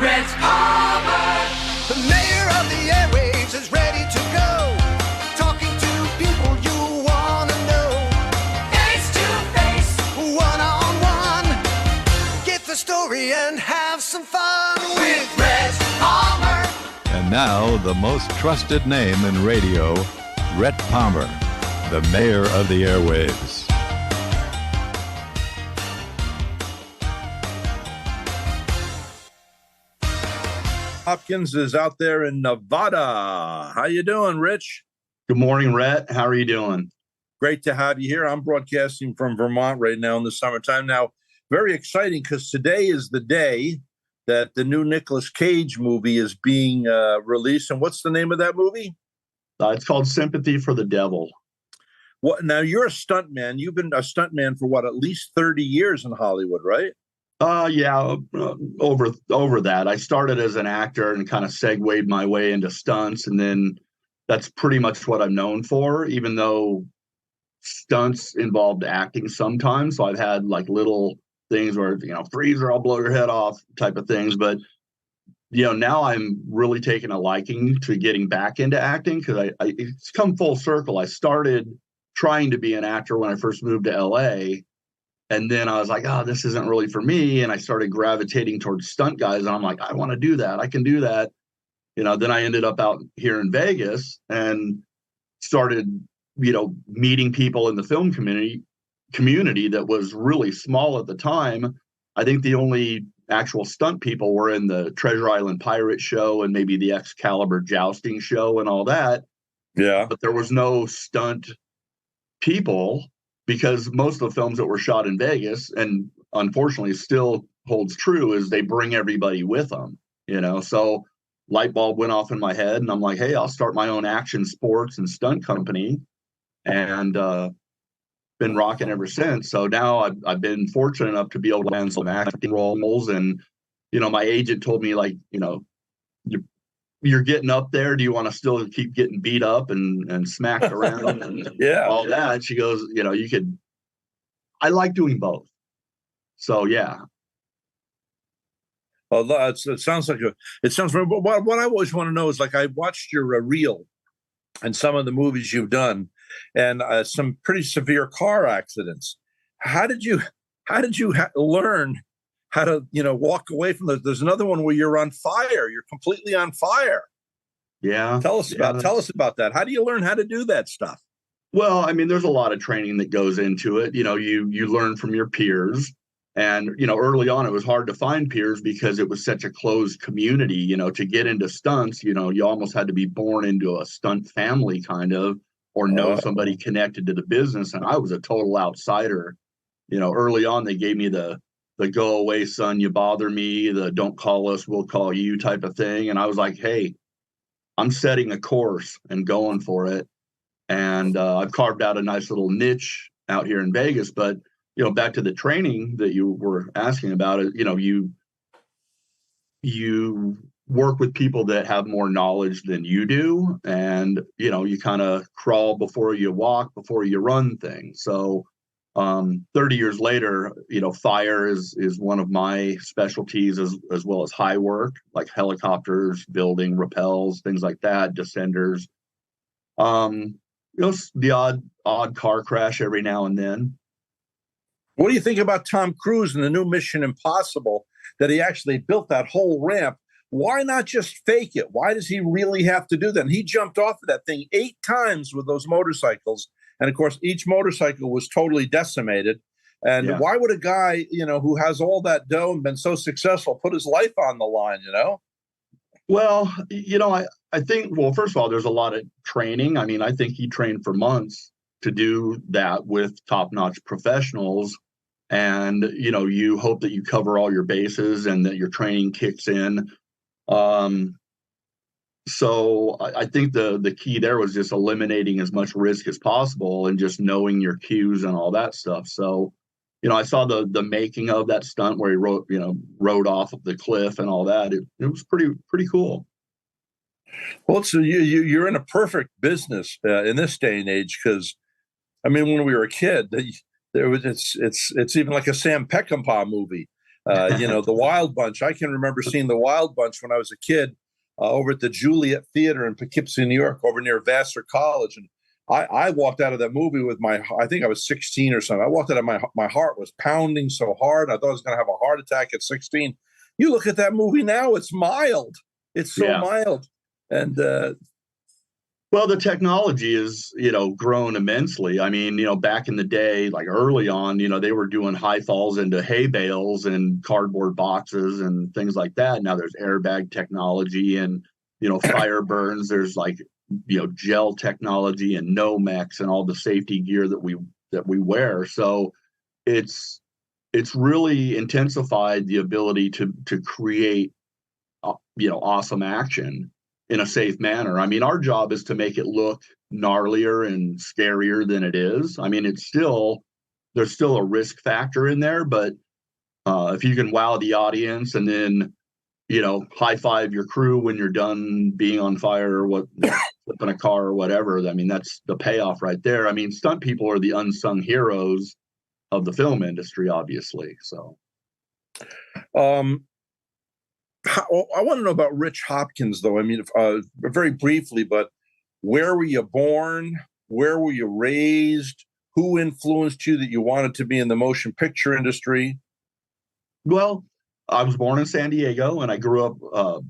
Rich Palmer. The mayor of the airwaves is ready to go. Talking to people you want to know. Face to face. One-on-one. Get the story and have some fun with Rich Palmer. And now, the most trusted name in radio, Rhett Palmer, the mayor of the airwaves. Hopkins is out there in Nevada. How you doing, Rich? Good morning, Rhett. How are you doing? Great to have you here. I'm broadcasting from Vermont right now in the summertime. Now, very exciting because today is the day that the new Nicolas Cage movie is being released. And what's the name of that movie? It's called Sympathy for the Devil. What? Now, you're a stuntman. You've been a stuntman for what, at least 30 years in Hollywood, right? Over that. I started as an actor and kind of segued my way into stunts, and then that's pretty much what I'm known for, even though stunts involved acting sometimes. So I've had like little things where, freeze or I'll blow your head off type of things. But, now I'm really taking a liking to getting back into acting because it's come full circle. I started trying to be an actor when I first moved to LA. And then I was like, this isn't really for me. And I started gravitating towards stunt guys. And I'm like, I want to do that. I can do that. Then I ended up out here in Vegas and started, meeting people in the film community that was really small at the time. I think the only actual stunt people were in the Treasure Island Pirate show and maybe the Excalibur jousting show and all that. Yeah. But there was no stunt people, because most of the films that were shot in Vegas, and unfortunately still holds true, is they bring everybody with them, So light bulb went off in my head, and I'm like, hey, I'll start my own action sports and stunt company, and been rocking ever since. So now I've been fortunate enough to be able to land some acting roles, and my agent told me, like, you're getting up there. Do you want to still keep getting beat up and smacked around and all that? She goes, you could. I like doing both. So, yeah. Well, it sounds like what I always want to know is, like, I watched your reel and some of the movies you've done, and some pretty severe car accidents. How did you learn how to, walk away from those? There's another one where you're on fire. You're completely on fire. Yeah. Tell us about that. How do you learn how to do that stuff? Well, I mean, there's a lot of training that goes into it. You learn from your peers, and, early on it was hard to find peers because it was such a closed community. To get into stunts, you almost had to be born into a stunt family kind of, or know somebody connected to the business. And I was a total outsider. Early on, they gave me the go away, son, you bother me, the don't call us, we'll call you type of thing. And I was like, hey, I'm setting a course and going for it. And I've carved out a nice little niche out here in Vegas. But, back to the training that you were asking about, you work with people that have more knowledge than you do. And, you kind of crawl before you walk, before you run things. So 30 years later, fire is one of my specialties, as well as high work, like helicopters, building, rappels, things like that, descenders. The odd car crash every now and then. What do you think about Tom Cruise and the new Mission Impossible, that he actually built that whole ramp? Why not just fake it? Why does he really have to do that? And he jumped off of that thing 8 times with those motorcycles. And of course, each motorcycle was totally decimated. And why would a guy, who has all that dough and been so successful, put his life on the line, Well, I think, first of all, there's a lot of training. I mean, I think he trained for months to do that with top-notch professionals. And, you hope that you cover all your bases and that your training kicks in. So I think the key there was just eliminating as much risk as possible and just knowing your cues and all that stuff. So, I saw the making of that stunt where he rode off of the cliff and all that. It was pretty cool. Well, so you're in a perfect business in this day and age, because, I mean, when we were a kid, it's even like a Sam Peckinpah movie. The Wild Bunch. I can remember seeing the Wild Bunch when I was a kid over at the Juliet Theater in Poughkeepsie, New York, over near Vassar College. And I walked out of that movie with I think I was 16 or something. I walked out of my heart was pounding so hard. I thought I was going to have a heart attack at 16. You look at that movie now, it's mild. It's so mild. And well, the technology is, grown immensely. I mean, back in the day, like early on, they were doing high falls into hay bales and cardboard boxes and things like that. Now there's airbag technology and, fire burns. There's like, gel technology and Nomex and all the safety gear that we wear. So it's really intensified the ability to create, awesome action in a safe manner. I mean, our job is to make it look gnarlier and scarier than it is. I mean, there's still a risk factor in there, but if you can wow the audience and then, high five your crew when you're done being on fire or flipping a car or whatever, I mean, that's the payoff right there. I mean, stunt people are the unsung heroes of the film industry, obviously. So, I want to know about Rich Hopkins, though. I mean, very briefly, but where were you born? Where were you raised? Who influenced you that you wanted to be in the motion picture industry? Well, I was born in San Diego, and I grew up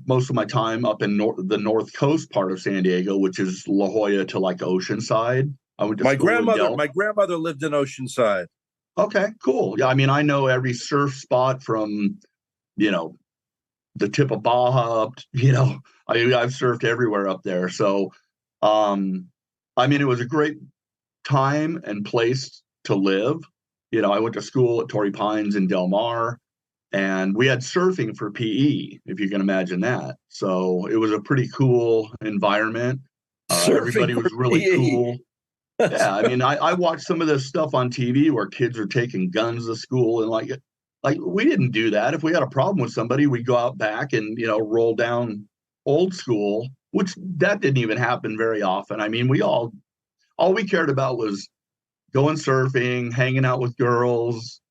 most of my time up in the North Coast part of San Diego, which is La Jolla to like Oceanside. I went to my grandmother lived in Oceanside. Okay, cool. Yeah, I mean, I know every surf spot from, the tip of Baja up, I've surfed everywhere up there. So, I mean, it was a great time and place to live. I went to school at Torrey Pines in Del Mar, and we had surfing for PE, if you can imagine that. So it was a pretty cool environment. Everybody was really cool. Yeah, I mean, I watched some of this stuff on TV where kids are taking guns to school, and like we didn't do that. If we had a problem with somebody, we'd go out back and, roll down old school, which that didn't even happen very often. I mean, all we cared about was going surfing, hanging out with girls,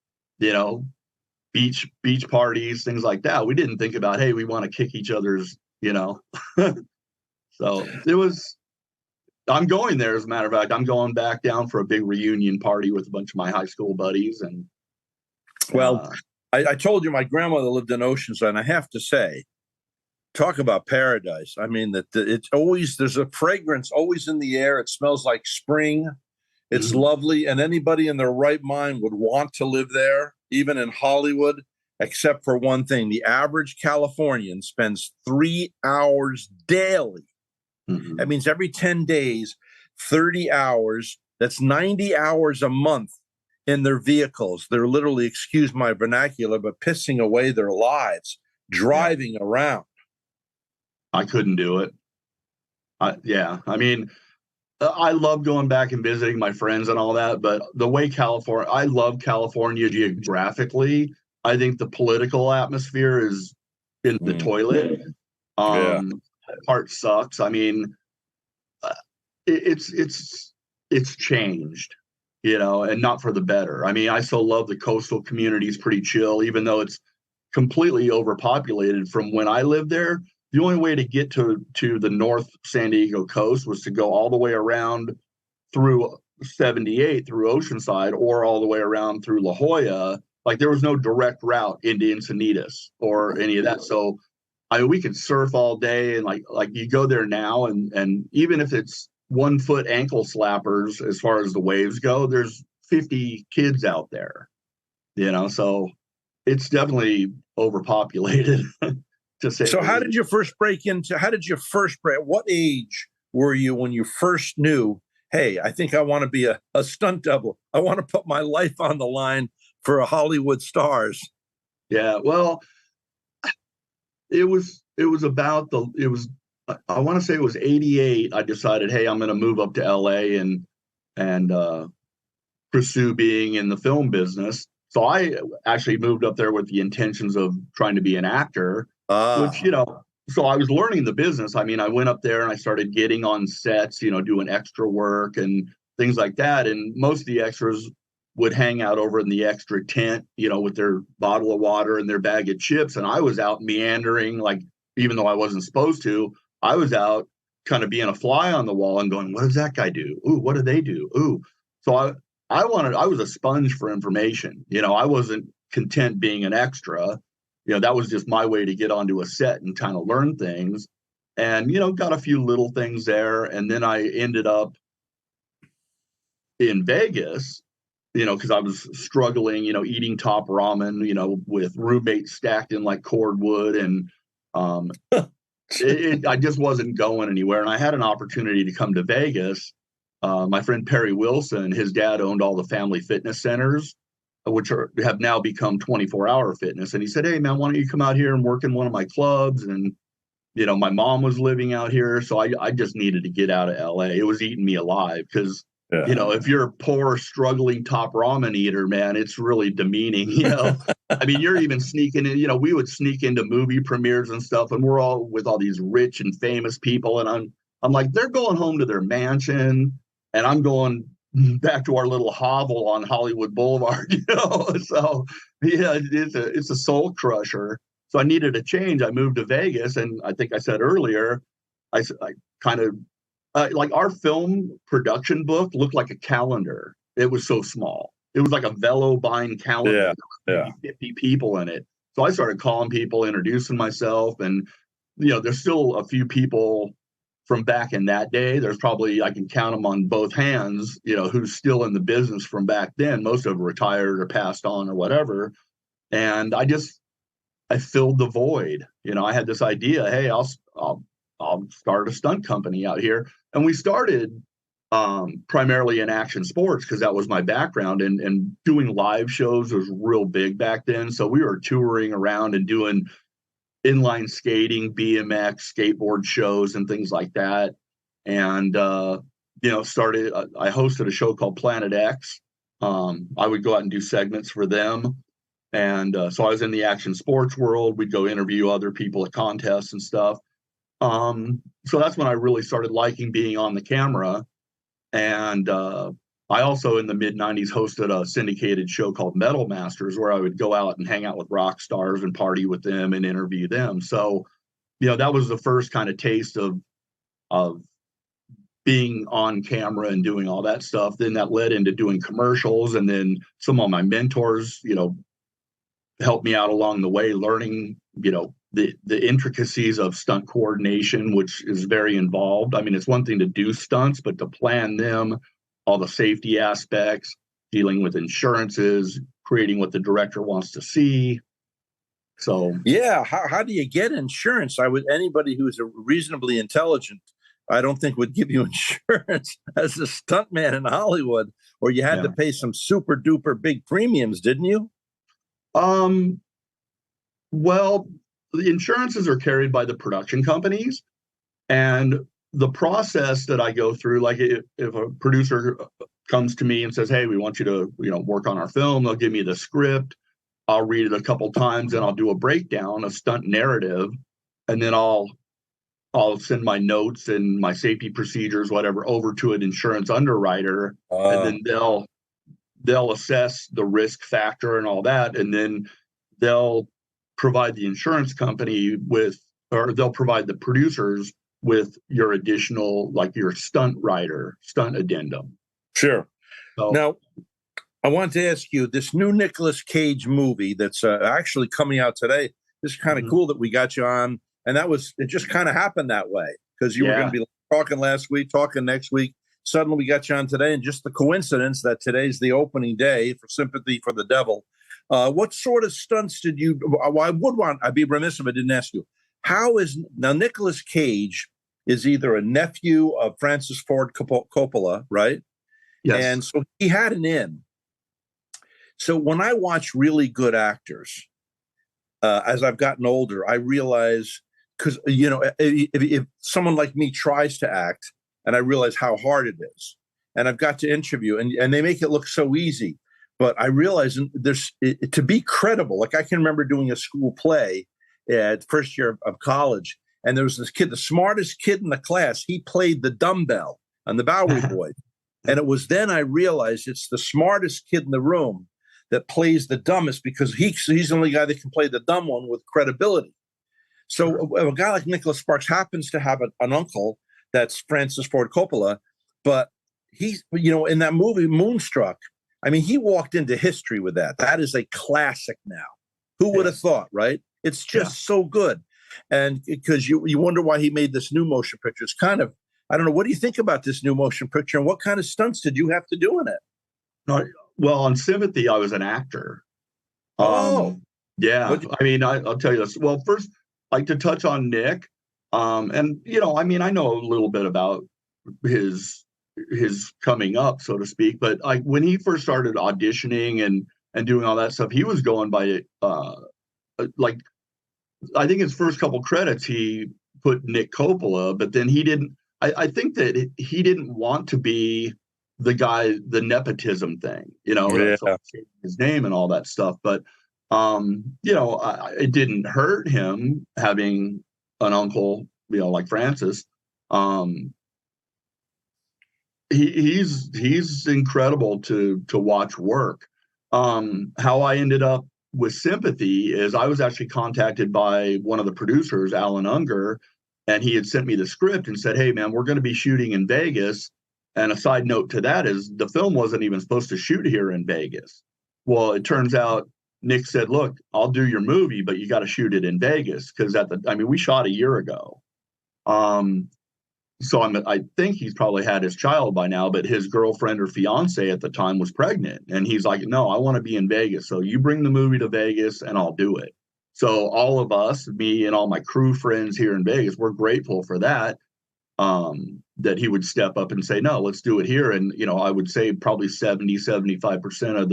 beach parties, things like that. We didn't think about, hey, we want to kick each other's, So it was, I'm going there. As a matter of fact, I'm going back down for a big reunion party with a bunch of my high school buddies. And well, I told you my grandmother lived in Oceanside, and I have to say, talk about paradise. I mean, it's always, there's a fragrance always in the air. It smells like spring. It's lovely. And anybody in their right mind would want to live there, even in Hollywood, except for one thing. The average Californian spends 3 hours daily. That means every 10 days, 30 hours. That's 90 hours a month in their vehicles. They're literally, excuse my vernacular, but pissing away their lives, driving around. I couldn't do it. I mean, I love going back and visiting my friends and all that, but the way I love California geographically. I think the political atmosphere is in the toilet. Part sucks. I mean, it's changed, and not for the better. I mean, I still love the coastal communities, pretty chill, even though it's completely overpopulated. From when I lived there, the only way to get to the North San Diego coast was to go all the way around through 78 through Oceanside, or all the way around through La Jolla. Like, there was no direct route into Encinitas or any of that. So I mean, we could surf all day, and like you go there now, and even if it's 1 foot ankle slappers as far as the waves go, there's 50 kids out there, so it's definitely overpopulated. So how did you first break? What age were you when you first knew, hey, I think I want to be a stunt double. I want to put my life on the line for a Hollywood stars. Yeah, well, I want to say it was 88. I decided, hey, I'm going to move up to LA and pursue being in the film business. So I actually moved up there with the intentions of trying to be an actor, which, so I was learning the business. I mean, I went up there and I started getting on sets, doing extra work and things like that. And most of the extras, would hang out over in the extra tent, with their bottle of water and their bag of chips. And I was out meandering, like, even though I wasn't supposed to, I was out kind of being a fly on the wall and going, what does that guy do? Ooh, what do they do? Ooh. So I was a sponge for information. I wasn't content being an extra. That was just my way to get onto a set and kind of learn things. And, got a few little things there. And then I ended up in Vegas, because I was struggling, eating top ramen, with roommates stacked in like cordwood. And I just wasn't going anywhere. And I had an opportunity to come to Vegas. My friend Perry Wilson, his dad owned all the family fitness centers, which have now become 24-hour fitness. And he said, hey, man, why don't you come out here and work in one of my clubs? And, my mom was living out here. So I just needed to get out of LA. It was eating me alive because, if you're a poor, struggling top ramen eater, man, it's really demeaning. I mean, you're even sneaking in, we would sneak into movie premieres and stuff, and we're all with all these rich and famous people. And I'm like, they're going home to their mansion, and I'm going back to our little hovel on Hollywood Boulevard, So yeah, it's a soul crusher. So I needed a change. I moved to Vegas, and I think I said earlier, I kind of like our film production book looked like a calendar. It was so small. It was like a velo-bind calendar. Yeah. 50 people in it. So I started calling people, introducing myself, and there's still a few people from back in that day. There's probably, I can count them on both hands, who's still in the business from back then. Most of them retired or passed on or whatever. And I filled the void. I had this idea, hey, I'll start a stunt company out here. And we started primarily in action sports because that was my background, and doing live shows was real big back then. So we were touring around and doing inline skating, BMX, skateboard shows and things like that. And, I hosted a show called Planet X. I would go out and do segments for them. And so I was in the action sports world. We'd go interview other people at contests and stuff. So that's when I really started liking being on the camera. And I also, in the mid-90s, hosted a syndicated show called Metal Masters, where I would go out and hang out with rock stars and party with them and interview them. So, that was the first kind of taste of being on camera and doing all that stuff. Then that led into doing commercials. And then some of my mentors, helped me out along the way, learning, the intricacies of stunt coordination, which is very involved. I mean, it's one thing to do stunts, but to plan them, all the safety aspects, dealing with insurances, creating what the director wants to see. So yeah, how do you get insurance? Anybody who's reasonably intelligent, I don't think would give you insurance as a stuntman in Hollywood, or you had to pay some super duper big premiums, didn't you? Well, the insurances are carried by the production companies, and the process that I go through, like if a producer comes to me and says, hey, we want you to, work on our film, they'll give me the script. I'll read it a couple times and I'll do a breakdown, a stunt narrative, and then I'll send my notes and my safety procedures, whatever, over to an insurance underwriter, and then they'll assess the risk factor and all that, and then they'll provide the insurance company or they'll provide the producers with your additional, like your stunt addendum. Sure. So, now, I want to ask you, this new Nicolas Cage movie that's actually coming out today, this is kind of cool that we got you on. And it just kind of happened that way, because you were going to be talking last week, talking next week. Suddenly we got you on today, and just the coincidence that today's the opening day for Sympathy for the Devil. What sort of stunts did you, I'd be remiss if I didn't ask you, now Nicolas Cage is either a nephew of Francis Ford Coppola, right? Yes. And so he had an in. So when I watch really good actors, as I've gotten older, I realize, because, if someone like me tries to act, and I realize how hard it is, and I've got to interview, and they make it look so easy, but I realize to be credible. Like, I can remember doing a school play at first year of college, and there was this kid, the smartest kid in the class. He played the dumbbell on the Bowery Boys. And it was then I realized it's the smartest kid in the room that plays the dumbest, because he's the only guy that can play the dumb one with credibility. So a guy like Nicholas Sparks happens to have an uncle that's Francis Ford Coppola, but he's, in that movie Moonstruck, I mean, he walked into history with that. That is a classic now. Who would have thought, right? It's just so good. And because you wonder why he made this new motion picture. It's kind of, I don't know, what do you think about this new motion picture, and what kind of stunts did you have to do in it? Well, on Sympathy, I was an actor. Yeah. I mean, I'll tell you this. Well, first, like, to touch on Nick, and I mean, I know a little bit about his coming up, so to speak, but like when he first started auditioning and doing all that stuff, he was going by like, I think his first couple credits he put Nick Coppola, but then he didn't. I think that he didn't want to be the guy, the nepotism thing, so his name and all that stuff. But it didn't hurt him having an uncle, like Francis. He's incredible to watch work. How I ended up with Sympathy is I was actually contacted by one of the producers, Alan Unger, and he had sent me the script and said, "Hey man, we're going to be shooting in Vegas." And a side note to that is the film wasn't even supposed to shoot here in Vegas. Well, it turns out Nick said, "Look, I'll do your movie, but you got to shoot it in Vegas." Because we shot a year ago. So I think he's probably had his child by now, but his girlfriend or fiance at the time was pregnant. And he's like, "No, I want to be in Vegas. So you bring the movie to Vegas and I'll do it." So all of us, me and all my crew friends here in Vegas, we're grateful for that, that he would step up and say, "No, let's do it here." And, I would say probably 75% of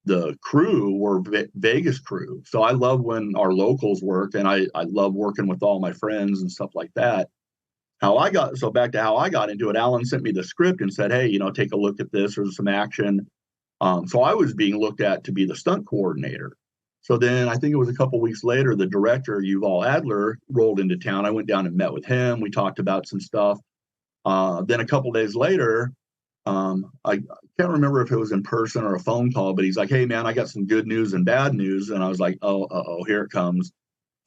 the crew were Vegas crew. So I love when our locals work, and I love working with all my friends and stuff like that. Back to how I got into it, Alan sent me the script and said, "Hey, take a look at this. There's some action." So I was being looked at to be the stunt coordinator. So then I think it was a couple of weeks later, the director, Yuval Adler, rolled into town. I went down and met with him. We talked about some stuff. Then a couple of days later, I can't remember if it was in person or a phone call, but he's like, "Hey, man, I got some good news and bad news." And I was like, "Oh, here it comes."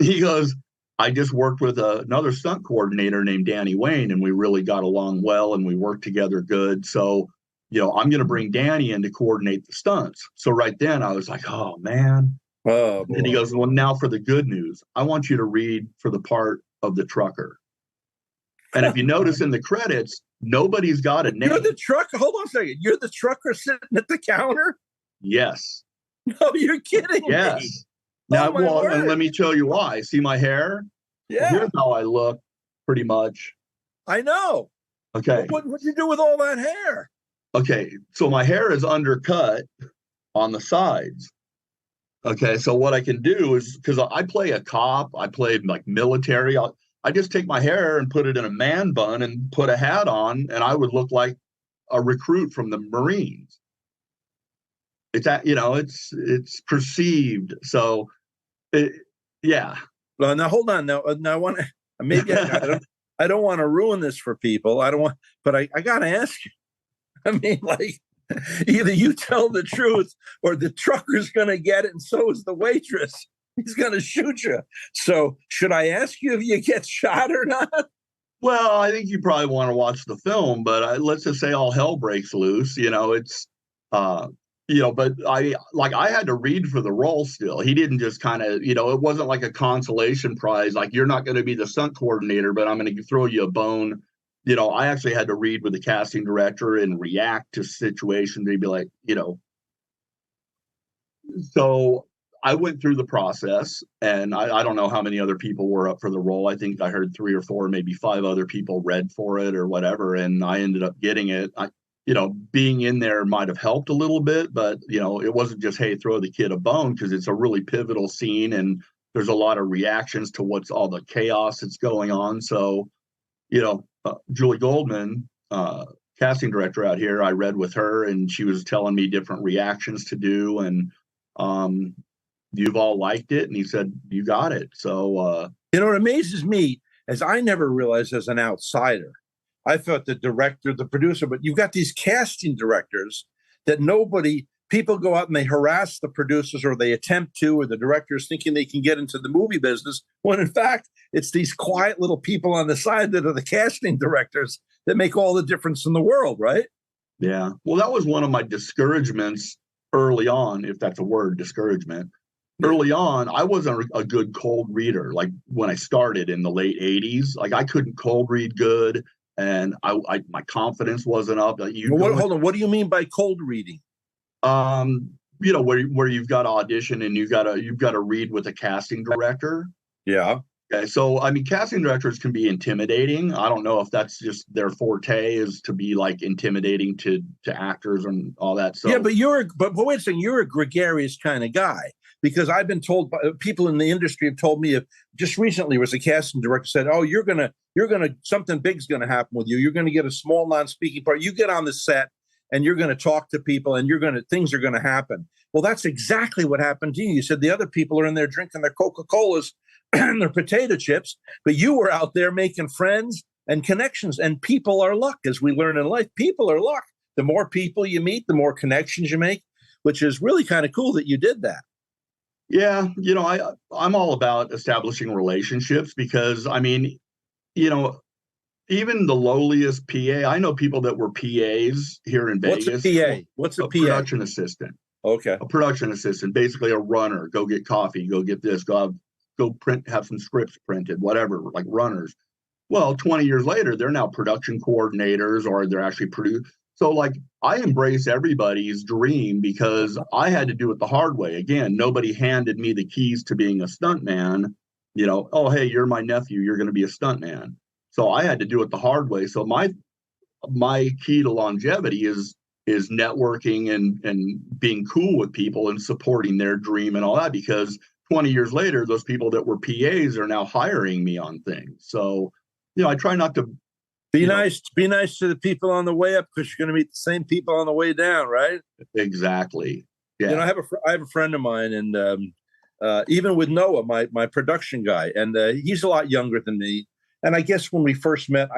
He goes, "I just worked with another stunt coordinator named Danny Wayne, and we really got along well, and we worked together good. So, I'm going to bring Danny in to coordinate the stunts." So right then I was like, "Oh, man." Oh, and he goes, "Well, now for the good news. I want you to read for the part of the trucker." And if you notice in the credits, nobody's got a name. You're the trucker? Hold on a second. You're the trucker sitting at the counter? Yes. No, you're kidding me. Yes. Now, and let me tell you why. See my hair? Yeah. Well, here's how I look, pretty much. I know. Okay. What would you do with all that hair? Okay, so my hair is undercut on the sides. Okay, so what I can do is, because I play a cop, I played like military, I just take my hair and put it in a man bun and put a hat on, and I would look like a recruit from the Marines. It's perceived. So, yeah. Well, now hold on. Now I want to. Maybe I don't want to ruin this for people. But I got to ask you. I mean, like, either you tell the truth, or the trucker's going to get it, and so is the waitress. He's going to shoot you. So, should I ask you if you get shot or not? Well, I think you probably want to watch the film, but let's just say all hell breaks loose. It's, but I had to read for the role still. He didn't just kind of, it wasn't like a consolation prize. Like, you're not going to be the stunt coordinator, but I'm going to throw you a bone. I actually had to read with the casting director and react to situations. They'd be like, So I went through the process, and I don't know how many other people were up for the role. I think I heard 3 or 4, maybe 5 other people read for it or whatever, and I ended up getting it. Being in there might have helped a little bit, but, it wasn't just, hey, throw the kid a bone, because it's a really pivotal scene, and there's a lot of reactions to what's all the chaos that's going on. So, Julie Goldman, casting director out here, I read with her, and she was telling me different reactions to do, and you've all liked it, and he said, "You got it." So, what amazes me is I never realized as an outsider I thought the director, the producer, but you've got these casting directors that people go out and they harass the producers, or they attempt to, or the directors thinking they can get into the movie business, when in fact, it's these quiet little people on the side that are the casting directors that make all the difference in the world, right? Yeah. Well, that was one of my discouragements early on, if that's a word, discouragement. Yeah. Early on, I wasn't a good cold reader. Like when I started in the late 80s, like I couldn't cold read good, and my confidence wasn't up. Hold on. What do you mean by cold reading? Where you've got to audition and you've got to read with a casting director. Yeah. Okay, so I mean, casting directors can be intimidating. I don't know if that's just their forte, is to be like intimidating to actors and all that. So yeah, but wait a second, you're a gregarious kind of guy, because I've been told by people in the industry have told me, just recently was a casting director said, "Oh, you're gonna something big's gonna happen with you. You're gonna get a small non-speaking part. You get on the set and you're gonna talk to people and things are gonna happen." Well, that's exactly what happened to you. You said the other people are in there drinking their Coca-Colas and their potato chips, but you were out there making friends and connections. And people are luck, as we learn in life. People are luck. The more people you meet, the more connections you make, which is really kind of cool that you did that. Yeah, I'm all about establishing relationships, because I mean, even the lowliest PA, I know people that were PAs here in Vegas. What's a PA? What's a PA? Production assistant. Okay. A production assistant, basically a runner. Go get coffee, go get this, go print, have some scripts printed, whatever, like runners. Well, 20 years later, they're now production coordinators, or they're actually produced. So like, I embrace everybody's dream, because I had to do it the hard way. Again, nobody handed me the keys to being a stuntman. Oh, hey, you're my nephew, you're going to be a stuntman. So I had to do it the hard way. So my key to longevity is networking and being cool with people and supporting their dream and all that, because 20 years later, those people that were PAs are now hiring me on things. So, I try not to be nice to the people on the way up, because you're going to meet the same people on the way down, right? Exactly. Yeah. I have a friend of mine, and even with Noah, my production guy, and he's a lot younger than me. And I guess when we first met,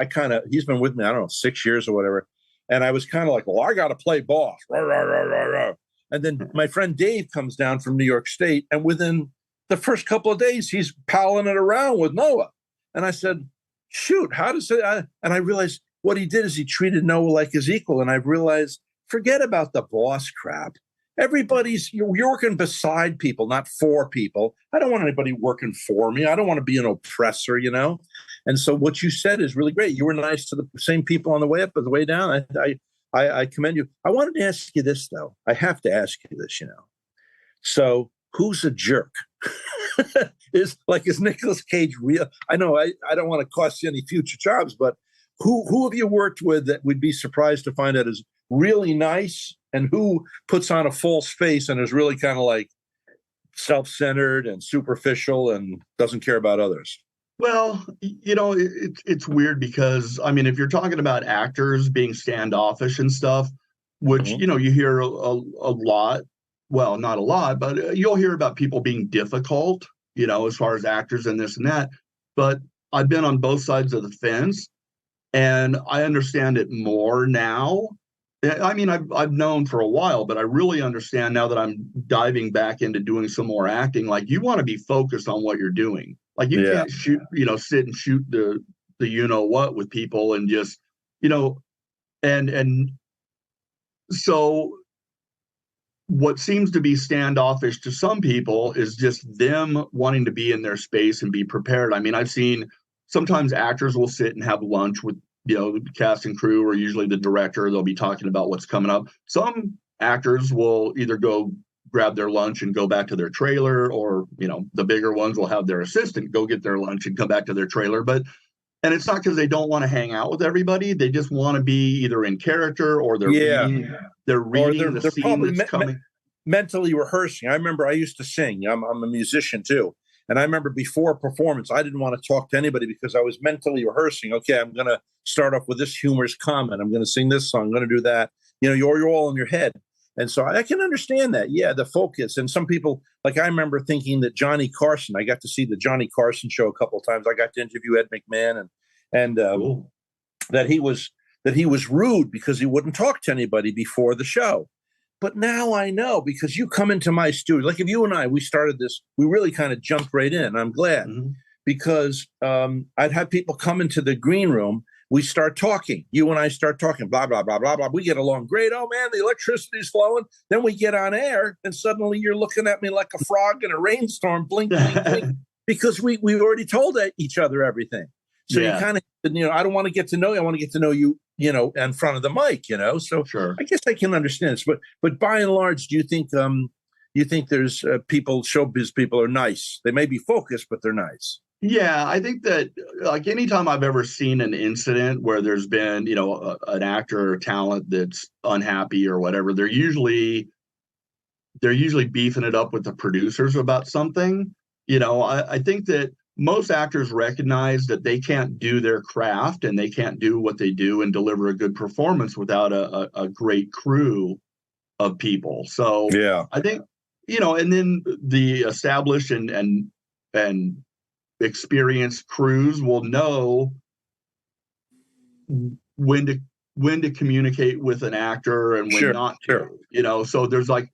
he's been with me, I don't know, 6 years or whatever. And I was kind of like, well, I got to play boss. Rah, rah, rah, rah, rah. And then my friend Dave comes down from New York State, and within the first couple of days, he's palling it around with Noah. And I said, shoot, how does it? And I realized what he did is he treated Noah like his equal. And I realized, forget about the boss crap. You're working beside people, not for people. I don't want anybody working for me. I don't want to be an oppressor, And so what you said is really great. You were nice to the same people on the way up as the way down. I commend you. I wanted to ask you this, though. I have to ask you this, So who's a jerk? Is Nicolas Cage real? I know I don't want to cost you any future jobs, but who have you worked with that would be surprised to find out is really nice, and who puts on a false face and is really kind of like self-centered and superficial and doesn't care about others? Well, it's weird, because I mean, if you're talking about actors being standoffish and stuff, which you hear a lot. Well, not a lot, but you'll hear about people being difficult, as far as actors and this and that. But I've been on both sides of the fence, and I understand it more now. I mean, I've known for a while, but I really understand now that I'm diving back into doing some more acting. Like, you want to be focused on what you're doing. Like, you can't shoot, sit and shoot the what with people and just, and so what seems to be standoffish to some people is just them wanting to be in their space and be prepared. I mean, I've seen sometimes actors will sit and have lunch with, the cast and crew, or usually the director. They'll be talking about what's coming up. Some actors will either go grab their lunch and go back to their trailer, or, the bigger ones will have their assistant go get their lunch and come back to their trailer. And it's not because they don't want to hang out with everybody. They just want to be either in character, or they're reading the scene that's coming. Mentally rehearsing. I remember I used to sing. I'm a musician too. And I remember before a performance, I didn't want to talk to anybody because I was mentally rehearsing. Okay, I'm going to start off with this humorous comment. I'm going to sing this song. I'm going to do that. You're all in your head. And so I can understand that. Yeah, the focus. And some people, like, I remember thinking that Johnny Carson, I got to see the Johnny Carson show a couple of times. I got to interview Ed McMahon, and Cool. that he was rude because he wouldn't talk to anybody before the show. But now I know, because you come into my studio, like if you and I, we started this, we really kind of jumped right in. I'm glad, because I'd have people come into the green room. We start talking. You and I start talking, blah, blah, blah, blah, blah. We get along great. Oh, man, the electricity's flowing. Then we get on air, and suddenly you're looking at me like a frog in a rainstorm, blink, blink, blink, because we already told each other everything. So you kind of, I don't want to get to know you. I want to get to know you, in front of the mic, So Sure. I guess I can understand this. But by and large, do you think there's people, showbiz people are nice? They may be focused, but they're nice. Yeah, I think that like anytime I've ever seen an incident where there's been, an actor or talent that's unhappy or whatever, they're usually beefing it up with the producers about something. I think that most actors recognize that they can't do their craft and they can't do what they do and deliver a good performance without a great crew of people. So yeah, I think, and then the established and experienced crews will know when to communicate with an actor and when not to. So there's like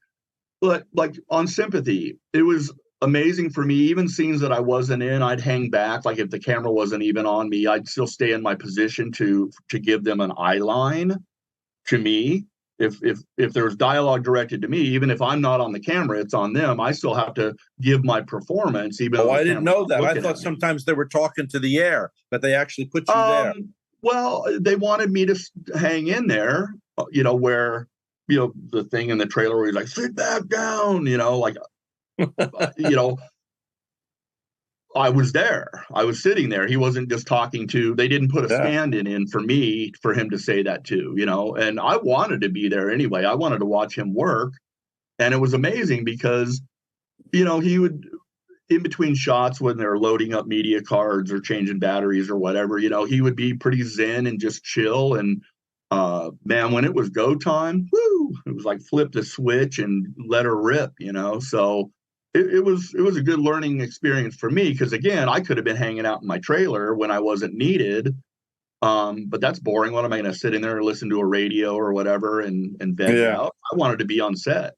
on Sympathy, it was amazing for me. Even scenes that I wasn't in, I'd hang back. Like if the camera wasn't even on me, I'd still stay in my position to give them an eye line to me. If there's dialogue directed to me, even if I'm not on the camera, it's on them. I still have to give my performance. Even though I didn't know that. I thought sometimes they were talking to the air, but they actually put you there. Well, they wanted me to hang in there, where, the thing in the trailer where he's like, sit back down, like, I was there. I was sitting there. He wasn't just talking to, they didn't put a stand-in in for me, for him to say that too, and I wanted to be there anyway. I wanted to watch him work. And it was amazing because, he would, in between shots when they're loading up media cards or changing batteries or whatever, he would be pretty zen and just chill. And man, when it was go time, woo, it was like flip the switch and let her rip, so it was a good learning experience for me, because again, I could have been hanging out in my trailer when I wasn't needed, but that's boring. What am I going to sit in there and listen to a radio or whatever and vent out? I wanted to be on set.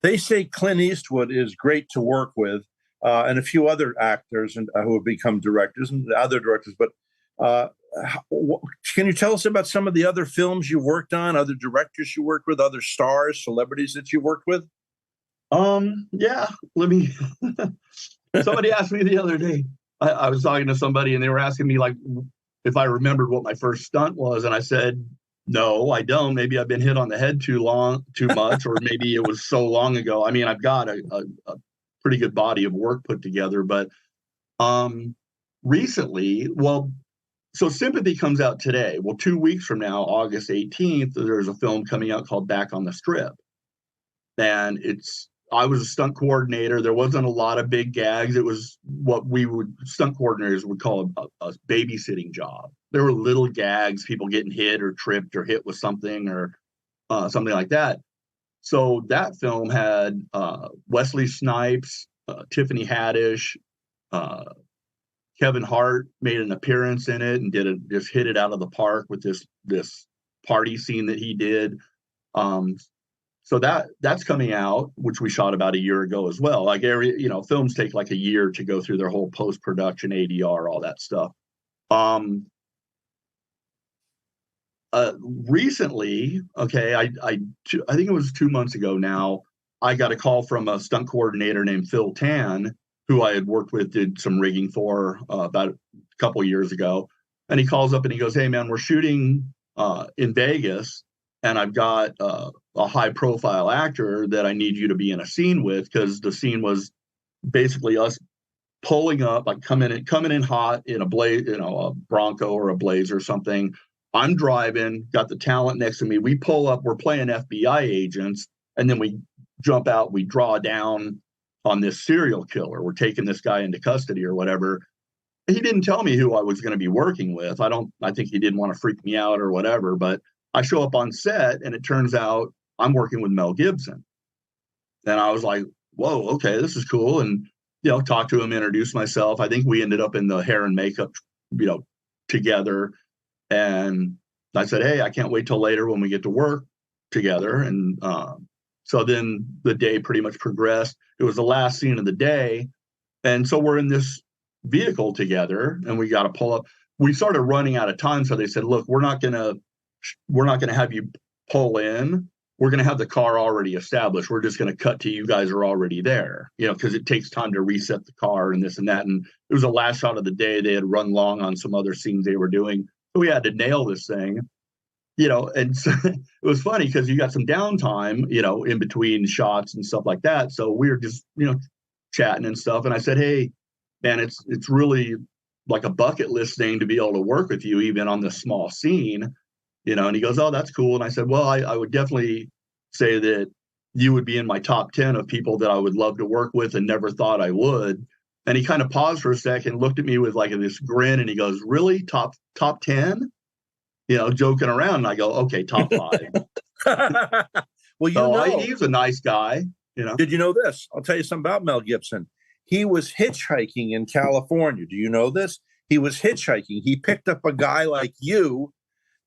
They say Clint Eastwood is great to work with, and a few other actors who have become directors and other directors. But can you tell us about some of the other films you've worked on, other directors you worked with, other stars, celebrities that you've worked with? Yeah, let me, somebody asked me the other day, I was talking to somebody and they were asking me like, if I remembered what my first stunt was. And I said, no, I don't. Maybe I've been hit on the head too much, or maybe it was so long ago. I mean, I've got a pretty good body of work put together, but, recently, so Sympathy comes out today. Well, 2 weeks from now, August 18th, there's a film coming out called Back on the Strip. And I was a stunt coordinator. There wasn't a lot of big gags. It was what stunt coordinators would call a babysitting job. There were little gags, people getting hit or tripped or hit with something or something like that. So that film had Wesley Snipes, Tiffany Haddish, Kevin Hart made an appearance in it and just hit it out of the park with this party scene that he did. So that's coming out, which we shot about a year ago as well. Like films take like a year to go through their whole post-production, ADR, all that stuff. Recently, I think it was 2 months ago now, I got a call from a stunt coordinator named Phil Tan, who I had worked with, did some rigging for about a couple years ago. And he calls up and he goes, hey man, we're shooting in Vegas, and I've got a high profile actor that I need you to be in a scene with, because the scene was basically us pulling up, like coming in hot in a a Bronco or a Blaze or something. I'm driving, got the talent next to me. We pull up, we're playing FBI agents, and then we jump out, we draw down on this serial killer. We're taking this guy into custody or whatever. He didn't tell me who I was going to be working with. I think he didn't want to freak me out or whatever, but I show up on set and it turns out I'm working with Mel Gibson. And I was like, whoa, okay, this is cool. And, talk to him, introduce myself. I think we ended up in the hair and makeup, together. And I said, hey, I can't wait till later when we get to work together. And so then the day pretty much progressed. It was the last scene of the day. And so we're in this vehicle together and we got to pull up. We started running out of time. So they said, look, we're not going to have you pull in. We're going to have the car already established. We're just going to cut to you guys are already there, because it takes time to reset the car and this and that. And it was the last shot of the day. They had run long on some other scenes they were doing. So we had to nail this thing, and so it was funny because you got some downtime, in between shots and stuff like that. So we were just, chatting and stuff. And I said, hey, man, it's really like a bucket list thing to be able to work with you, even on this small scene, and he goes, oh, that's cool. And I said, well, I would definitely say that you would be in my top 10 of people that I would love to work with and never thought I would. And he kind of paused for a second, looked at me with like this grin, and he goes, really? Top 10? Joking around. And I go, okay, top 5. Well, he's a nice guy, Did you know this? I'll tell you something about Mel Gibson. He was hitchhiking in California. Do you know this? He was hitchhiking. He picked up a guy like you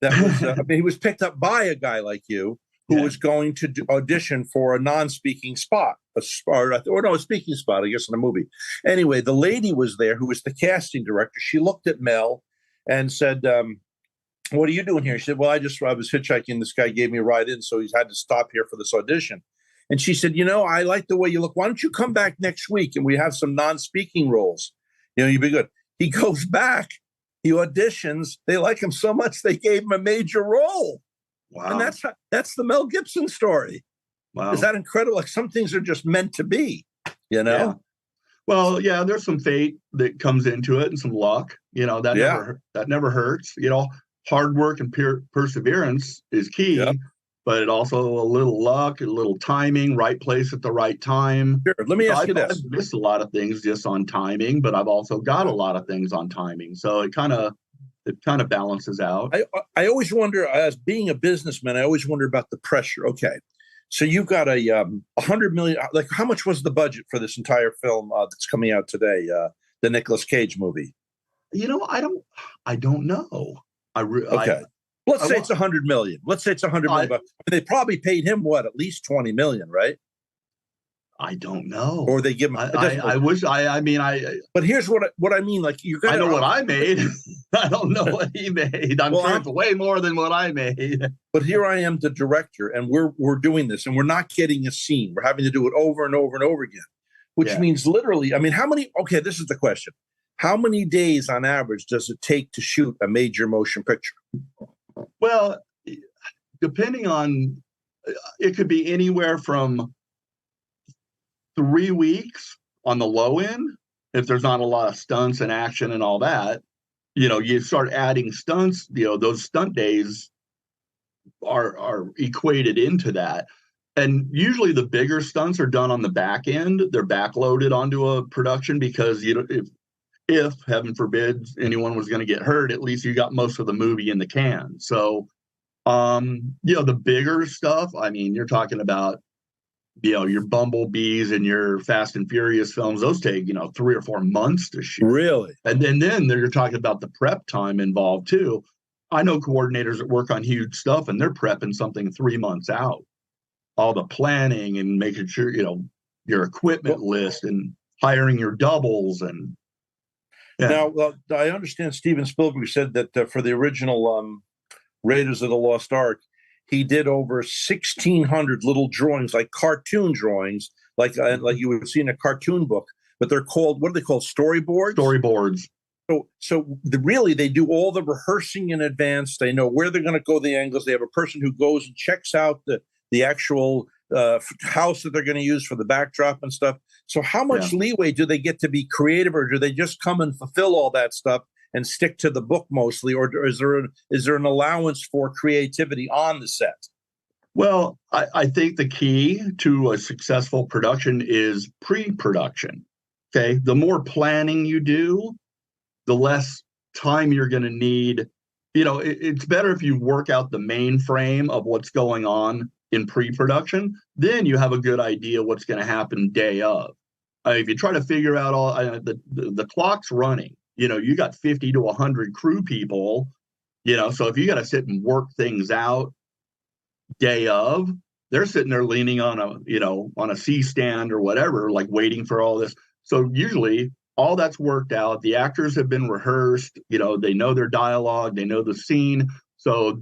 that was, he was picked up by a guy like you who was going to audition for a non-speaking spot, a speaking spot, I guess, in a movie. Anyway, the lady was there who was the casting director. She looked at Mel and said, what are you doing here? She said, well, I was hitchhiking. This guy gave me a ride in, so he's had to stop here for this audition. And she said, I like the way you look. Why don't you come back next week and we have some non-speaking roles? You'd be good. He goes back. He auditions. They like him so much they gave him a major role. Wow. And that's the Mel Gibson story. Wow. Is that incredible? Like some things are just meant to be, Yeah. Well, yeah, there's some fate that comes into it and some luck, that never hurts. Hard work and perseverance is key. Yep. But also a little luck, a little timing, right place at the right time. Sure. Let me ask you this. I've missed a lot of things just on timing, but I've also got a lot of things on timing. So it kind of balances out. I always wonder, as being a businessman, I always wonder about the pressure. Okay. So you've got a $100 million, like how much was the budget for this entire film that's coming out today, the Nicolas Cage movie? I don't know. Okay. Let's say it's $100 million. Let's say it's $100 million. They probably paid him at least $20 million, right? I don't know. Or they give him. I wish. I mean. But here's what I mean. Like you got. I know what I made. I don't know what he made. I'm sure it's way more than what I made. But here I am, the director, and we're doing this, and we're not getting a scene. We're having to do it over and over and over again, which means literally. I mean, how many? Okay, this is the question. How many days on average does it take to shoot a major motion picture? Well, depending on, it could be anywhere from 3 weeks on the low end, if there's not a lot of stunts and action and all that. You start adding stunts, those stunt days are equated into that. And usually the bigger stunts are done on the back end. They're backloaded onto a production because if heaven forbid anyone was going to get hurt, at least you got most of the movie in the can. So, the bigger stuff, I mean, you're talking about, your Bumblebees and your Fast and Furious films, those take, 3 or 4 months to shoot. Really? And then you're talking about the prep time involved too. I know coordinators that work on huge stuff and they're prepping something 3 months out. All the planning and making sure, your equipment list and hiring your doubles and. Yeah. Now, I understand Steven Spielberg said that for the original Raiders of the Lost Ark, he did over 1,600 little drawings, like cartoon drawings, like you would see in a cartoon book. But they're called, what are they called? Storyboards? Storyboards. So really, they do all the rehearsing in advance. They know where they're going to go, the angles. They have a person who goes and checks out the actual house that they're going to use for the backdrop and stuff. So how much leeway do they get to be creative, or do they just come and fulfill all that stuff and stick to the book mostly, or is there an allowance for creativity on the set? Well, I think the key to a successful production is pre-production. Okay, the more planning you do, the less time you're going to need. It's better if you work out the main frame of what's going on in pre-production, then you have a good idea what's going to happen day of. If you try to figure out all the clock's running, you got 50 to 100 crew people So if you got to sit and work things out day of, they're sitting there leaning on a C-stand or whatever, like waiting for all this. So usually all that's worked out. The actors have been rehearsed, they know their dialogue, they know the scene. So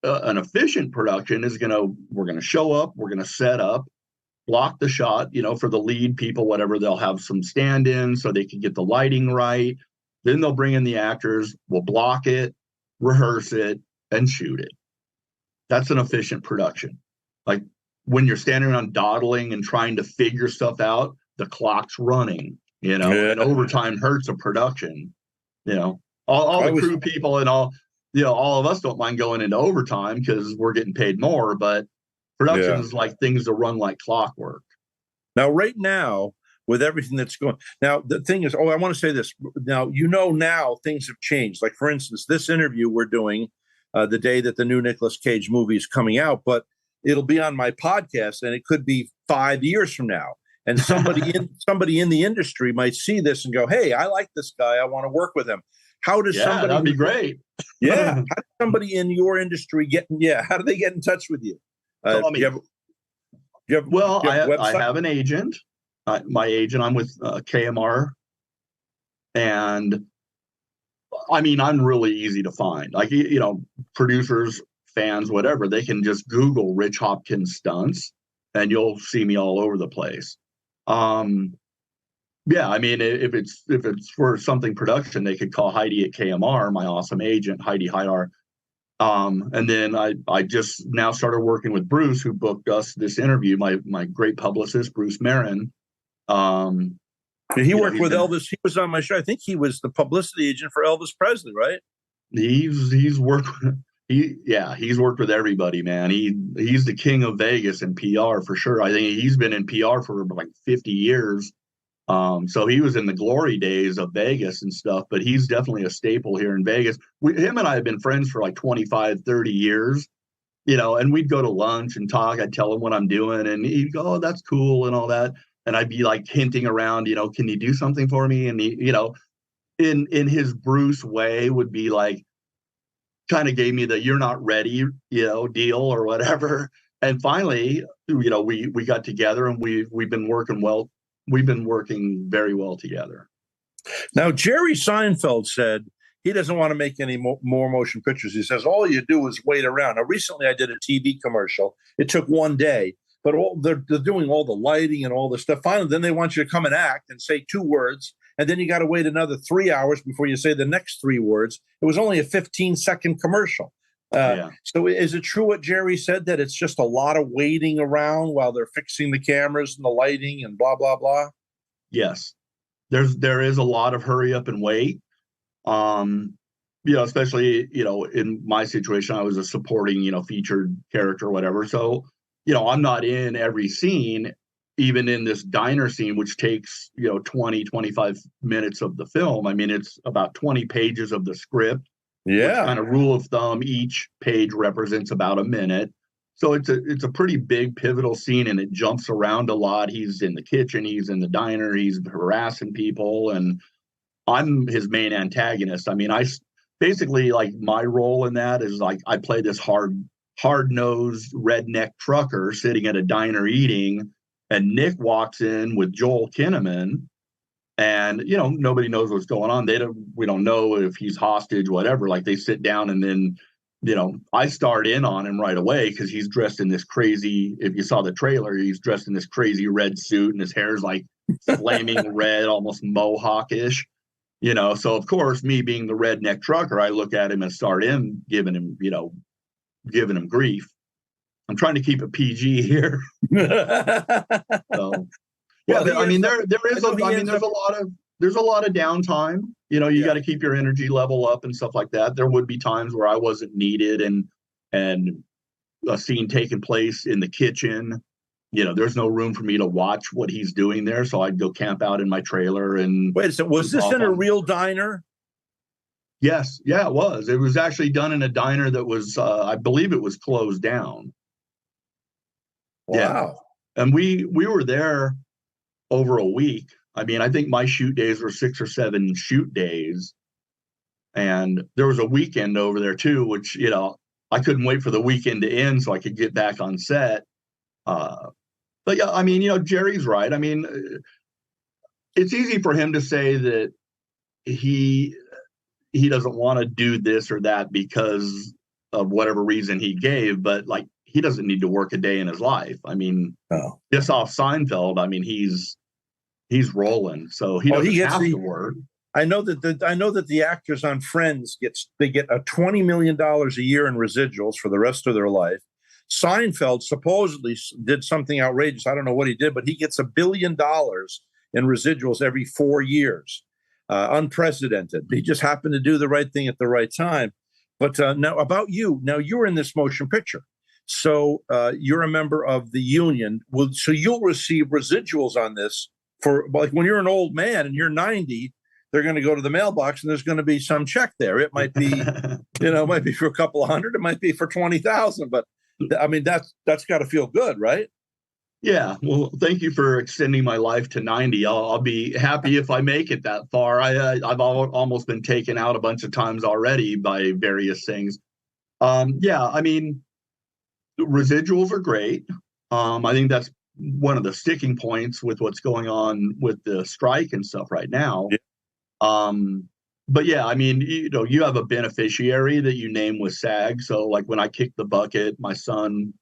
an efficient production is we're going to show up, we're going to set up, block the shot, for the lead people, whatever. They'll have some stand-ins so they can get the lighting right. Then they'll bring in the actors, we'll block it, rehearse it, and shoot it. That's an efficient production. Like when you're standing around dawdling and trying to figure stuff out, the clock's running, and overtime hurts a production. All the crew people and all of us don't mind going into overtime because we're getting paid more, but production is like things that run like clockwork. Now, right now, with everything that's going now, the thing is, I want to say this. Now, now things have changed. Like, for instance, this interview we're doing the day that the new Nicolas Cage movie is coming out, but it'll be on my podcast, and it could be 5 years from now. And somebody in the industry might see this and go, "Hey, I like this guy. I want to work with him." How does somebody? That'd be great. Yeah. How does somebody in your industry get? Yeah. How do they get in touch with you? I have an agent. My agent, I'm with KMR, and I'm really easy to find. Like, producers, fans, whatever, they can just Google Rich Hopkins stunts, and you'll see me all over the place. If it's for something production, they could call Heidi at KMR, my awesome agent, Heidi Hydar. And then I just now started working with Bruce, who booked us this interview, my great publicist, Bruce Marin. He worked with Elvis. He was on my show. I think he was the publicity agent for Elvis Presley, right? He's worked he's worked with everybody, man. He's the king of Vegas and PR for sure. I think he's been in PR for like 50 years. So he was in the glory days of Vegas and stuff, but he's definitely a staple here in Vegas. Him and I have been friends for like 25, 30 years, and we'd go to lunch and talk. I'd tell him what I'm doing, and he'd go, "Oh, that's cool," and all that. And I'd be like hinting around, can you do something for me? And he, in his Bruce way, would be like, kind of gave me the "you're not ready," deal or whatever. And finally, we got together, and we've been working well. We've been working very well together. Now, Jerry Seinfeld said he doesn't want to make any more motion pictures. He says all you do is wait around. Now, recently I did a TV commercial. It took one day, but they're doing all the lighting and all the stuff. Finally, then they want you to come and act and say 2 words, and then you got to wait another 3 hours before you say the next 3 words. It was only a 15-second commercial. So is it true what Jerry said, that it's just a lot of waiting around while they're fixing the cameras and the lighting and blah, blah, blah? Yes. There is a lot of hurry up and wait. Especially, in my situation, I was a supporting, featured character or whatever. So, I'm not in every scene, even in this diner scene, which takes, 20, 25 minutes of the film. It's about 20 pages of the script. Yeah. Kind of rule of thumb, each page represents about a minute. So it's a pretty big pivotal scene, and it jumps around a lot. He's in the kitchen, he's in the diner, he's harassing people, and I'm his main antagonist. I basically, like, my role in that is like I play this hard-nosed redneck trucker sitting at a diner eating, and Nick walks in with Joel Kinnaman. And, nobody knows what's going on. We don't know if he's hostage, whatever. Like, they sit down, and then, I start in on him right away because he's dressed in this crazy, if you saw the trailer, he's dressed in this crazy red suit, and his hair's like flaming red, almost mohawkish, So, of course, me being the redneck trucker, I look at him and start giving him grief. I'm trying to keep it PG here. So. Yeah, there's a lot of downtime. You got to keep your energy level up and stuff like that. There would be times where I wasn't needed, and a scene taking place in the kitchen. There's no room for me to watch what he's doing there, so I'd go camp out in my trailer. And wait, so was this in a real diner? Yes, yeah, it was. It was actually done in a diner that was, I believe, it was closed down. Wow. Yeah. And we were there over a week. I think my shoot days were 6 or 7 shoot days. And there was a weekend over there too, which, I couldn't wait for the weekend to end so I could get back on set. But yeah, I mean, Jerry's right. I mean, it's easy for him to say that he doesn't want to do this or that because of whatever reason he gave, but like, he doesn't need to work a day in his life. I mean, just off Seinfeld, I mean, he's rolling, so he doesn't have to work. I know that the actors on Friends get a $20 million a year in residuals for the rest of their life. Seinfeld supposedly did something outrageous. I don't know what he did, but he gets $1 billion in residuals every 4 years. Unprecedented. He just happened to do the right thing at the right time. But now about you. Now you're in this motion picture. So you're a member of the union. So you'll receive residuals on this for, like, when you're an old man and you're 90, they're going to go to the mailbox and there's going to be some check there. It might be, it might be for a couple of hundred. It might be for 20,000. But I mean, that's got to feel good, right? Yeah. Well, thank you for extending my life to 90. I'll be happy if I make it that far. I've almost been taken out a bunch of times already by various things. Yeah, I mean, residuals are great. I think that's one of the sticking points with what's going on with the strike and stuff right now. Yeah. But yeah, I mean, you have a beneficiary that you name with SAG. So like when I kick the bucket, my son,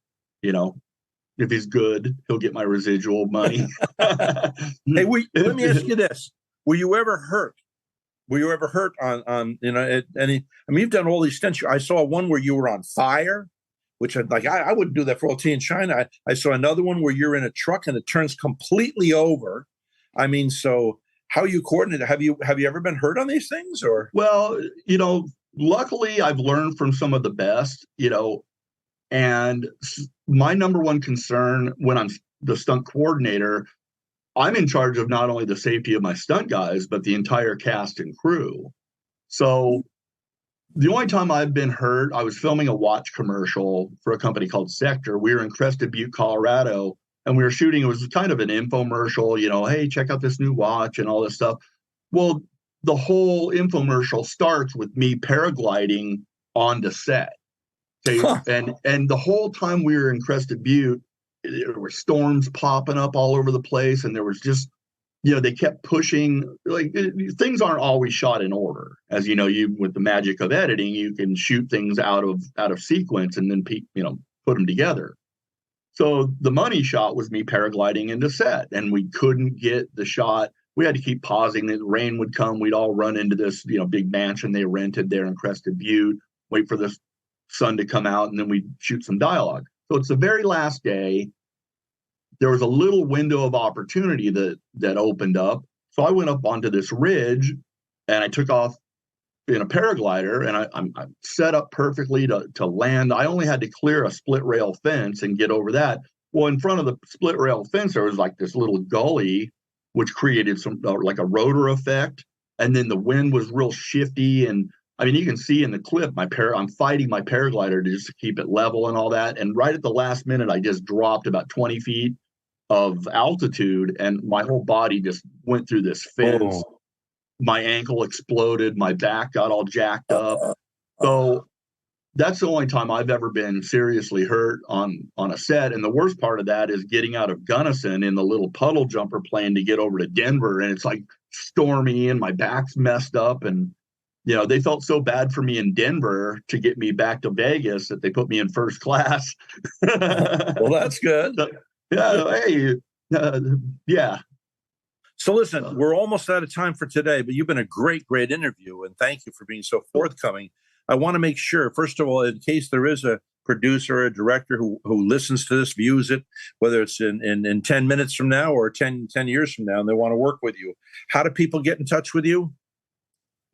if he's good, he'll get my residual money. Hey, let me ask you this. Were you ever hurt? Were you ever hurt on any? I mean, you've done all these stunts. I saw one where you were on fire, which I wouldn't do that for LT in China. I saw another one where you're in a truck and it turns completely over. I mean, so how you coordinate? Have you ever been hurt on these things? Or well, luckily I've learned from some of the best. And my number one concern when I'm the stunt coordinator, I'm in charge of not only the safety of my stunt guys, but the entire cast and crew. So the only time I've been hurt, I was filming a watch commercial for a company called Sector. We were in Crested Butte, Colorado, and we were shooting. It was kind of an infomercial, hey, check out this new watch and all this stuff. Well, the whole infomercial starts with me paragliding onto set. And the whole time we were in Crested Butte, there were storms popping up all over the place, and there was just, they kept pushing. Like, things aren't always shot in order, as you with the magic of editing, you can shoot things out of sequence and then put them together. So the money shot was me paragliding into set, and we couldn't get the shot. We had to keep pausing. The rain would come. We'd all run into this big mansion they rented there in Crested Butte, wait for the sun to come out, and then we'd shoot some dialogue. So it's the very last day. There was a little window of opportunity that opened up. So I went up onto this ridge and I took off in a paraglider, and I'm set up perfectly to land. I only had to clear a split rail fence and get over that. Well, in front of the split rail fence, there was like this little gully, which created some like a rotor effect. And then the wind was real shifty. And I mean, you can see in the clip, I'm fighting my paraglider just to keep it level and all that. And right at the last minute, I just dropped about 20 feet of altitude, and my whole body just went through this fence. Oh. My ankle exploded. My back got all jacked up. So that's the only time I've ever been seriously hurt on a set. And the worst part of that is getting out of Gunnison in the little puddle jumper plane to get over to Denver. And it's like stormy and my back's messed up. And, they felt so bad for me in Denver to get me back to Vegas that they put me in first class. Well, that's good. Yeah. Hey, yeah. So listen, we're almost out of time for today, but you've been a great, great interview, and thank you for being so forthcoming. I want to make sure, first of all, in case there is a producer or a director who listens to this, views it, whether it's in 10 minutes from now or 10 years from now, and they want to work with you, how do people get in touch with you?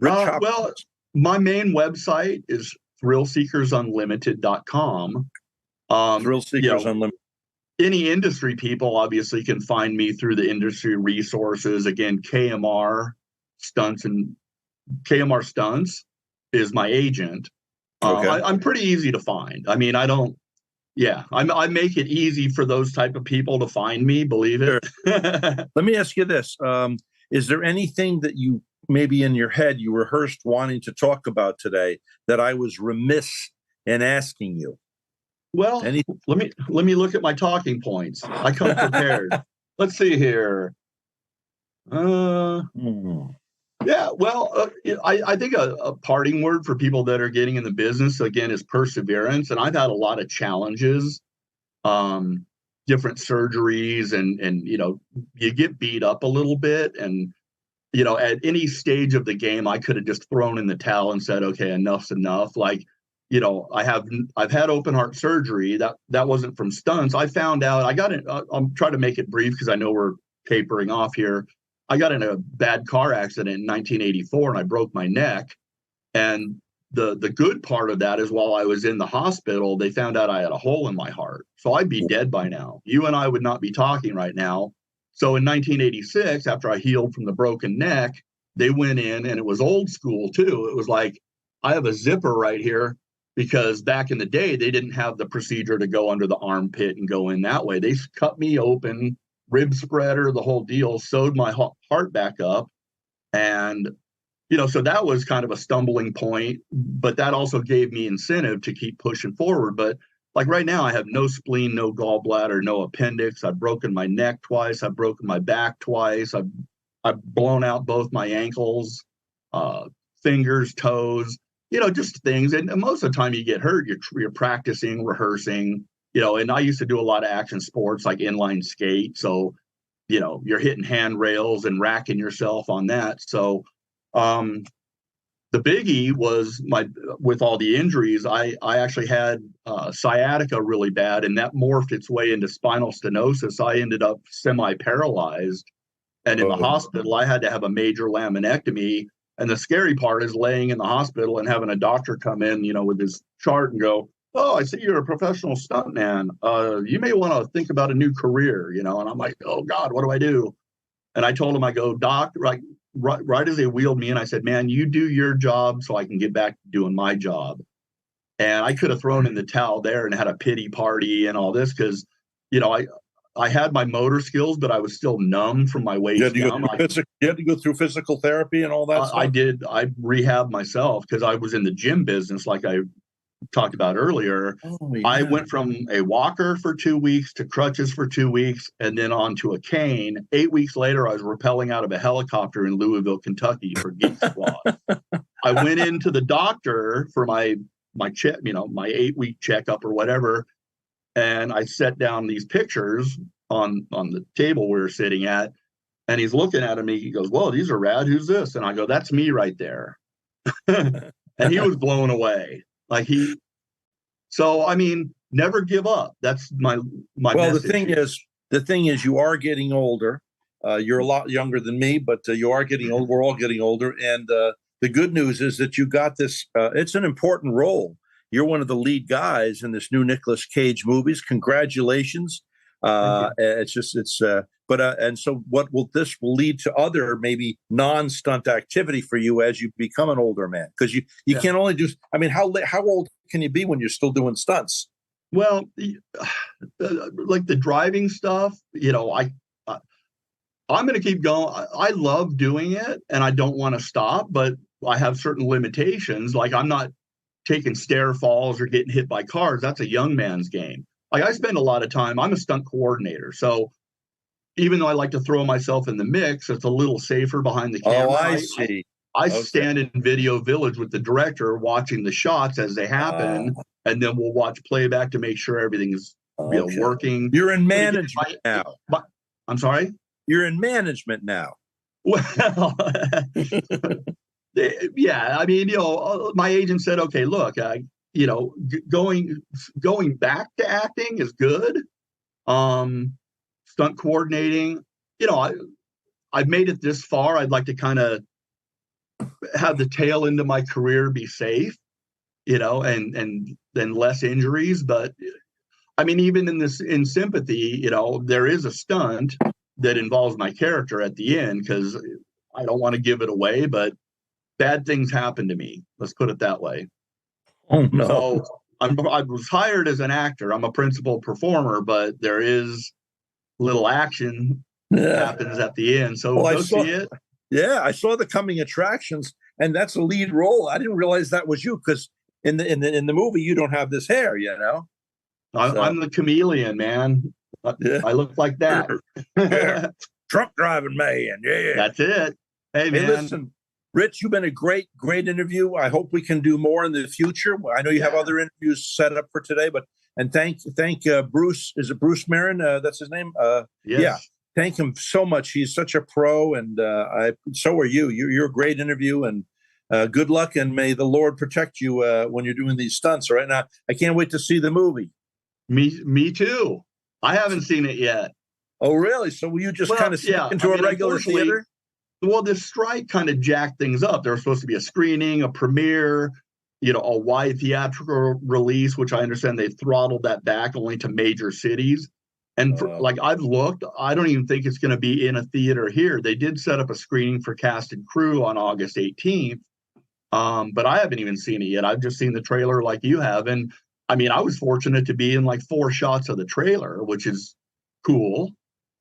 Well, my main website is thrillseekersunlimited.com. Thrill Seekers Unlimited. Any industry people obviously can find me through the industry resources. Again, KMR Stunts is my agent. Okay. I'm pretty easy to find. I mean, I make it easy for those type of people to find me, believe it. Sure. Let me ask you this. Is there anything that you maybe in your head you rehearsed wanting to talk about today that I was remiss in asking you? Well, Any? let me look at my talking points. I come prepared. Let's see here. Hmm. Yeah, well, I think a parting word for people that are getting in the business again is perseverance. And I've had a lot of challenges, different surgeries, and you get beat up a little bit. And at any stage of the game, I could have just thrown in the towel and said, okay, enough's enough. Like, I've had open heart surgery. That wasn't from stunts. I found out I got it. I'm trying to make it brief because I know we're tapering off here. I got in a bad car accident in 1984 and I broke my neck. And the good part of that is while I was in the hospital, they found out I had a hole in my heart. So I'd be dead by now. You and I would not be talking right now. So in 1986, after I healed from the broken neck, they went in and it was old school too. It was like, I have a zipper right here because back in the day, they didn't have the procedure to go under the armpit and go in that way. They cut me open, rib spreader, the whole deal, sewed my heart back up. And, so that was kind of a stumbling point, but that also gave me incentive to keep pushing forward. But like right now, I have no spleen, no gallbladder, no appendix. I've broken my neck twice. I've broken my back twice. I've blown out both my ankles, fingers, toes, just things. And most of the time you get hurt, you're practicing, rehearsing, and I used to do a lot of action sports like inline skate. So, you're hitting handrails and racking yourself on that. So, the biggie was with all the injuries, I actually had sciatica really bad, and that morphed its way into spinal stenosis. I ended up semi-paralyzed, and in the hospital, I had to have a major laminectomy. And the scary part is laying in the hospital and having a doctor come in, with his chart and go, "Oh, I see you're a professional stuntman. You may want to think about a new career," And I'm like, "Oh God, what do I do?" And I told him, I go, "Doc, right as they wheeled me in, I said, man, you do your job so I can get back to doing my job." And I could have thrown in the towel there and had a pity party and all this because, I had my motor skills, but I was still numb from my waist down. You had to go through physical therapy and all that stuff? I did. I rehabbed myself because I was in the gym business, like I talked about earlier. Oh, yeah. I went from a walker for 2 weeks to crutches for 2 weeks and then onto a cane. 8 weeks later, I was rappelling out of a helicopter in Louisville, Kentucky for Geek Squad. I went into the doctor for my check, my 8-week checkup or whatever. And I set down these pictures on the table we were sitting at. And he's looking at me. He goes, "Whoa, these are rad. Who's this?" And I go, "That's me right there." And he was blown away. So I mean, never give up. That's my Well, message. the thing is, you are getting older. You're a lot younger than me, but you are getting old. We're all getting older. And the good news is that you got this. It's an important role. You're one of the lead guys in this new Nicolas Cage movies. Congratulations. And so this will lead to other maybe non-stunt activity for you as you become an older man, because you can only do, I mean, how old can you be when you're still doing stunts? Well, like the driving stuff, I'm going to keep going. I love doing it and I don't want to stop, but I have certain limitations. Like I'm not taking stair falls or getting hit by cars. That's a young man's game. Like I spend a lot of time, I'm a stunt coordinator. So even though I like to throw myself in the mix, it's a little safer behind the camera. Oh, I see. I stand in Video Village with the director watching the shots as they happen. And then we'll watch playback to make sure everything's working. You're in management now. I'm sorry? You're in management now. Well, yeah. I mean, my agent said, okay, look, going back to acting is good. Stunt coordinating, I've made it this far. I'd like to kind of have the tail end of my career be safe, and then less injuries. But I mean, even in Sympathy, there is a stunt that involves my character at the end because I don't want to give it away, but bad things happen to me. Let's put it that way. Oh no! So I was hired as an actor. I'm a principal performer, but there is little action happens at the end. So go see it. Yeah, I saw the coming attractions, and that's a lead role. I didn't realize that was you because in the movie you don't have this hair, you know. So I'm the chameleon, man. yeah, I look like that. yeah. Truck driving man. Yeah. That's it. Hey, Hey, man. listen, Rich, you've been a great interview. I hope we can do more in the future. I know you have Yeah. other interviews set up for today, but and thank Bruce. Is it Bruce Marin? That's his name. Yes. Yeah. Thank him so much. He's such a pro, and so are you. You're a great interview, and good luck, and may the Lord protect you when you're doing these stunts. All right, now I can't wait to see the movie. Me too. I haven't seen it yet. Oh, really? So will you just Well, kind of yeah, into I a mean, regular unfortunately, theater? Well, this strike kind of jacked things up. There was supposed to be a screening, a premiere, a wide theatrical release, which I understand they've throttled that back only to major cities. And like I've looked, I don't even think it's going to be in a theater here. They did set up a screening for cast and crew on August 18th, but I haven't even seen it yet. I've just seen the trailer like you have. And I mean, I was fortunate to be in like 4 shots of the trailer, which is cool.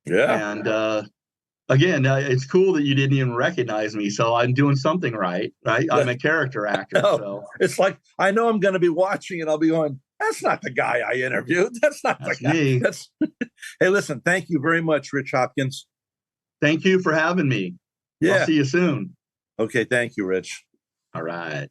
Yeah. And again, it's cool that you didn't even recognize me. So I'm doing something right? I'm a character actor. Oh, So it's like I know I'm going to be watching, and I'll be going, "That's not the guy I interviewed. That's not that's the guy." me. That's. Hey, listen, thank you very much, Rich Hopkins. Thank you for having me. Yeah. I'll see you soon. Okay. Thank you, Rich. All right.